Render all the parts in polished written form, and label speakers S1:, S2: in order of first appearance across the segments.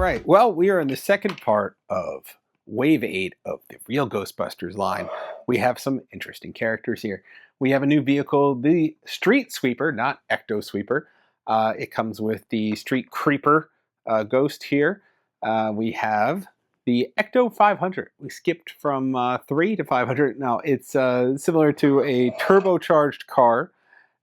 S1: right. Well, we are in the second part of Wave 8 of the Real Ghostbusters line. We have some interesting characters here. We have a new vehicle, the Street Sweeper, not Ecto Sweeper. It comes with the Street Creeper ghost here. We have the Ecto 500. We skipped from 3 to 500. Now, it's similar to a turbocharged car.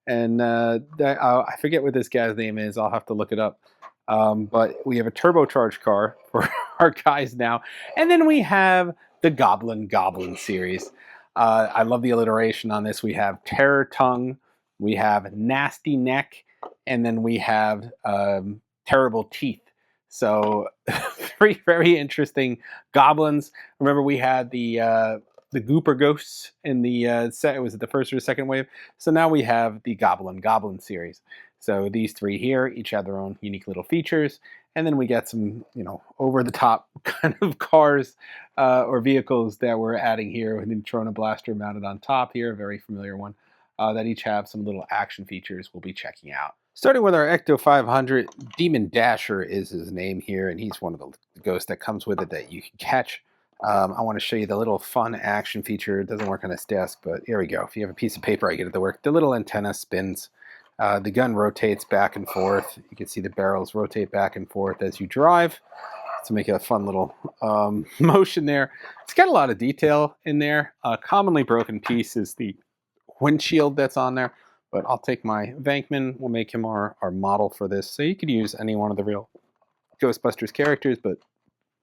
S1: And I forget what this guy's name is. I'll have to look it up. But we have a turbocharged car for our guys now. And then we have the Goblin Goblin series. I love the alliteration on this. We have Terror Tongue, we have Nasty Neck, and then we have Terrible Teeth. So three very interesting goblins. Remember, we had the Gooper Ghosts in the set. Was it the first or the second wave? So now we have the Goblin Goblin series. So these three here each have their own unique little features, and then we get some, over the top kind of cars or vehicles that we're adding here with the Neutrona Blaster mounted on top here, a very familiar one, that each have some little action features we'll be checking out. Starting with our Ecto 500, Demon Dasher is his name here, and he's one of the ghosts that comes with it that you can catch. I want to show you the little fun action feature. It doesn't work on this desk, but here we go. If you have a piece of paper, I get it to work. The little antenna spins. The gun rotates back and forth. You can see the barrels rotate back and forth as you drive to make a fun little motion there. It's got a lot of detail in there. A commonly broken piece is the windshield that's on there, but I'll take my Vankman. We'll make him our model for this. So you could use any one of the real Ghostbusters characters, but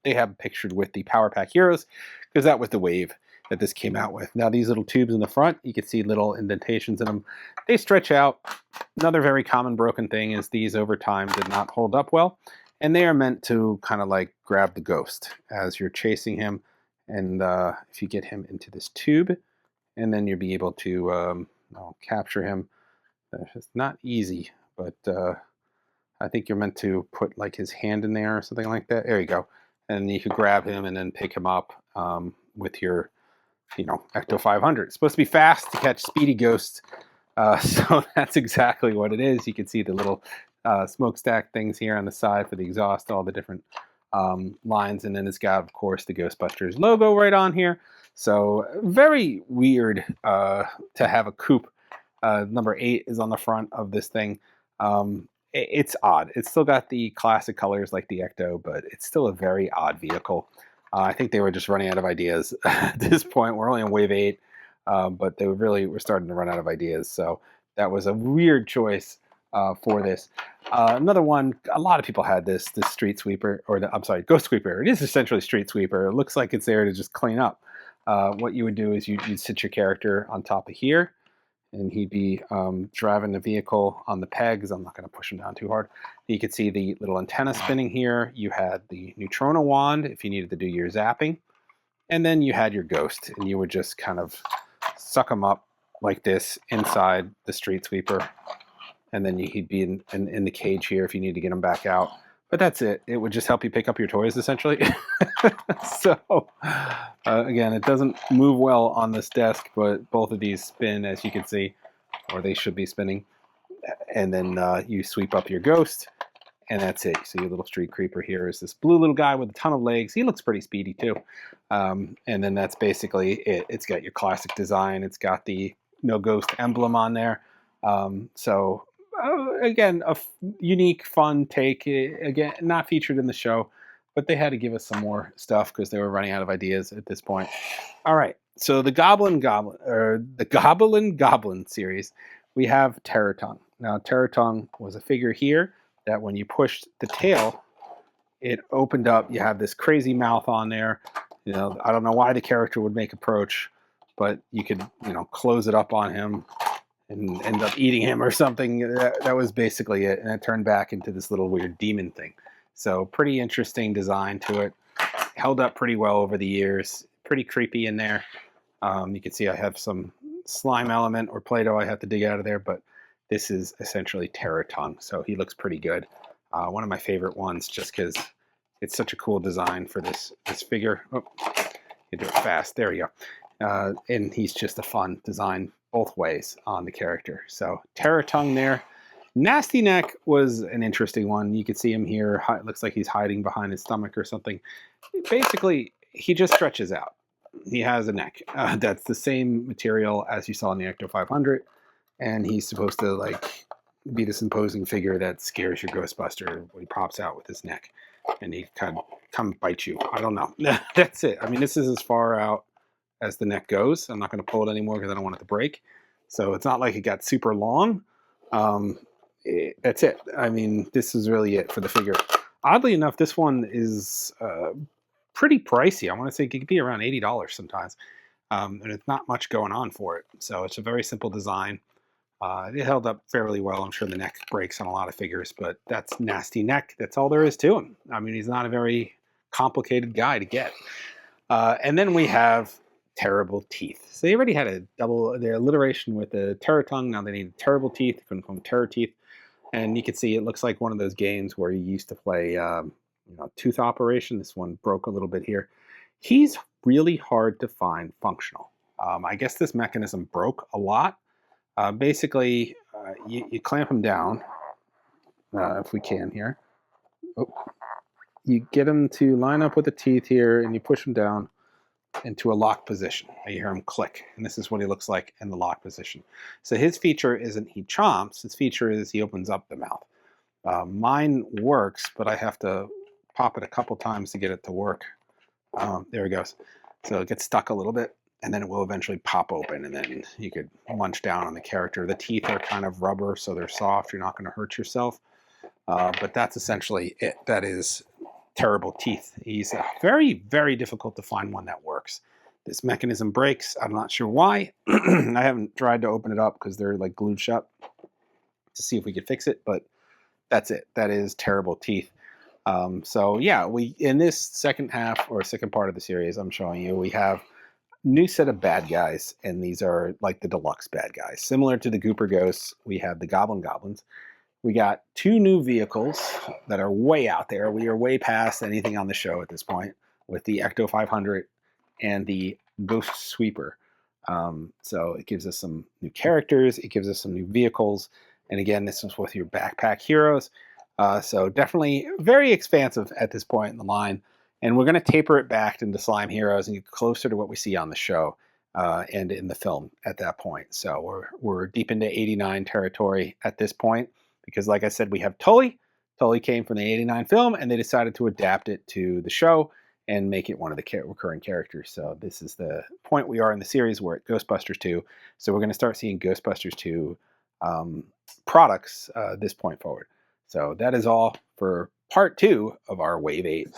S1: they have pictured with the Power Pack Heroes because that was the wave that this came out with. Now these little tubes in the front, you can see little indentations in them. They stretch out. Another very common broken thing is these over time did not hold up well, and they are meant to kind of like grab the ghost as you're chasing him. And if you get him into this tube, and then you'll be able to capture him. It's not easy, but I think you're meant to put like his hand in there or something like that. There you go. And you could grab him and then pick him up with your Ecto 500. It's supposed to be fast to catch speedy ghosts. So that's exactly what it is. You can see the little smokestack things here on the side for the exhaust, all the different lines. And then it's got, of course, the Ghostbusters logo right on here. So very weird to have a coupe. Number 8 is on the front of this thing. It's odd. It's still got the classic colors like the Ecto, but it's still a very odd vehicle. I think they were just running out of ideas at this point. We're only on Wave 8, but they were starting to run out of ideas. So that was a weird choice for this. Another one, a lot of people had this Street Sweeper, Ghost Sweeper. It is essentially Street Sweeper. It looks like it's there to just clean up. What you would do is you'd sit your character on top of here, and he'd be driving the vehicle on the pegs. I'm not going to push him down too hard. You could see the little antenna spinning here. You had the Neutrona wand if you needed to do your zapping. And then you had your ghost, and you would just kind of suck him up like this inside the Street Sweeper. And then he'd be in the cage here if you need to get him back out. But that's it. It would just help you pick up your toys, essentially. So, again, it doesn't move well on this desk, but both of these spin, as you can see, or they should be spinning. And then you sweep up your ghost, and that's it. So your little street creeper here is this blue little guy with a ton of legs. He looks pretty speedy, too. And then that's basically it. It's got your classic design. It's got the No Ghost emblem on there. Again, a unique, fun take. Again, not featured in the show, but they had to give us some more stuff because they were running out of ideas at this point. All right, so the Goblin Goblin series, we have Terror Tongue. Now, Terror Tongue was a figure here that when you pushed the tail, it opened up. You have this crazy mouth on there. I don't know why the character would make approach, but you could, close it up on him and end up eating him or something. That was basically it. And it turned back into this little weird demon thing. So pretty interesting design to it. Held up pretty well over the years. Pretty creepy in there. You can see I have some slime element or Play-Doh I have to dig out of there, but this is essentially Terror Tongue. So he looks pretty good. One of my favorite ones just because it's such a cool design for this figure. Oh, you do it fast. There we go. And he's just a fun design both ways on the character. So Terror Tongue there. Nasty Neck was an interesting one. You can see him here. It looks like he's hiding behind his stomach or something. Basically, he just stretches out. He has a neck. That's the same material as you saw in the Ecto 500. And he's supposed to like be this imposing figure that scares your Ghostbuster when he pops out with his neck. And he kind of come bite you. I don't know. That's it. I mean, this is as far out as the neck goes. I'm not going to pull it anymore because I don't want it to break. So it's not like it got super long. That's it. I mean, this is really it for the figure. Oddly enough, this one is pretty pricey. I want to say it could be around $80 sometimes. And it's not much going on for it. So it's a very simple design. It held up fairly well. I'm sure the neck breaks on a lot of figures, but that's Nasty Neck. That's all there is to him. I mean, he's not a very complicated guy to get. And then we have Terrible Teeth. So they already had their alliteration with the Terror Tongue. Now they need Terrible Teeth. They couldn't call them Terror Teeth. And you can see it looks like one of those games where you used to play, Tooth Operation. This one broke a little bit here. He's really hard to find functional. I guess this mechanism broke a lot. Basically, you clamp him down, if we can here. Oh. You get him to line up with the teeth here, and you push him down into a lock position. You hear him click, and this is what he looks like in the lock position. So his feature isn't he chomps, his feature is he opens up the mouth. Mine works, but I have to pop it a couple times to get it to work. There it goes. So it gets stuck a little bit, and then it will eventually pop open, and then you could munch down on the character. The teeth are kind of rubber, so they're soft. You're not going to hurt yourself. But that's essentially it. That is Terrible Teeth. He's very, very difficult to find one that works. This mechanism breaks. I'm not sure why. I haven't tried to open it up because they're like glued shut to see if we could fix it, but that's it. That is Terrible Teeth. So yeah, we in this second half or second part of the series I'm showing you, we have new set of bad guys, and these are like the deluxe bad guys. Similar to the Gooper Ghosts, we have the Goblin Goblins. We got two new vehicles that are way out there. We are way past anything on the show at this point with the Ecto 500 and the Ghost Sweeper. So it gives us some new characters. It gives us some new vehicles. And again, this is with your backpack heroes. So definitely very expansive at this point in the line. And we're going to taper it back into Slime Heroes and get closer to what we see on the show and in the film at that point. So we're deep into 89 territory at this point. Because like I said, we have Tully. Tully came from the 89 film, and they decided to adapt it to the show and make it one of the recurring characters. So this is the point we are in the series. We're at Ghostbusters 2. So we're going to start seeing Ghostbusters 2 products this point forward. So that is all for part 2 of our Wave 8.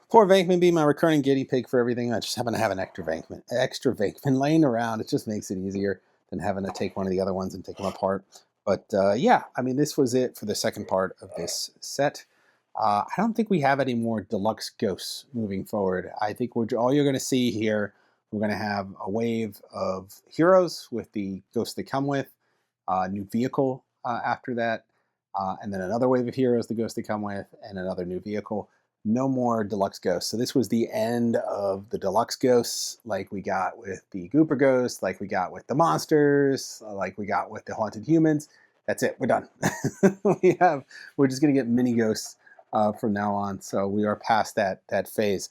S1: Poor Venkman being my recurring guinea pig for everything. I just happen to have an extra Venkman laying around. It just makes it easier than having to take one of the other ones and take them apart. But yeah, I mean, this was it for the second part of this set. I don't think we have any more deluxe ghosts moving forward. I think all you're going to see here, we're going to have a wave of heroes with the ghosts they come with, a new vehicle after that, and then another wave of heroes, the ghosts they come with, and another new vehicle. No more deluxe ghosts. So this was the end of the deluxe ghosts, like we got with the Gooper Ghosts, like we got with the monsters, like we got with the haunted humans. That's it. We're done. We're just gonna get mini ghosts from now on. So we are past that phase.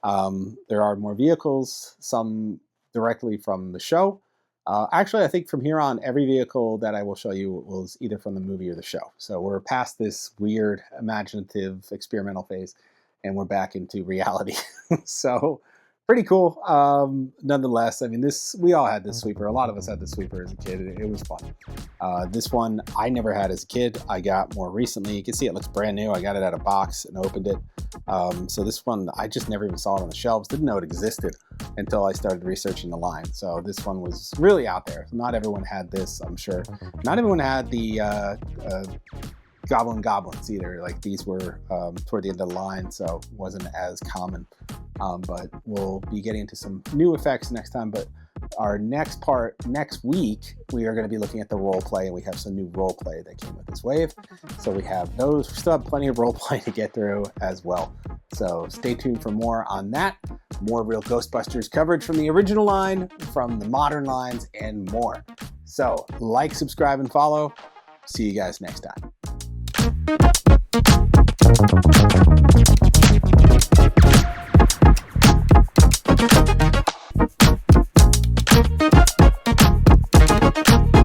S1: There are more vehicles, some directly from the show. Actually, I think from here on, every vehicle that I will show you was either from the movie or the show. So we're past this weird, imaginative, experimental phase, and we're back into reality. So pretty cool. Nonetheless, I mean, we all had this sweeper. A lot of us had the sweeper as a kid. It was fun. This one I never had as a kid. I got more recently. You can see it looks brand new. I got it out of box and opened it. So this one, I just never even saw it on the shelves. Didn't know it existed until I started researching the line. So this one was really out there. Not everyone had this, I'm sure. Not everyone had the Goblin Goblins either. Like these were toward the end of the line, so it wasn't as common. But we'll be getting into some new effects next time. But our next week, we are going to be looking at the role play, and we have some new role play that came with this wave. So we have those. We still have plenty of role play to get through as well. So stay tuned for more on that. More real Ghostbusters coverage from the original line, from the modern lines, and more. So like, subscribe, and follow. See you guys next time.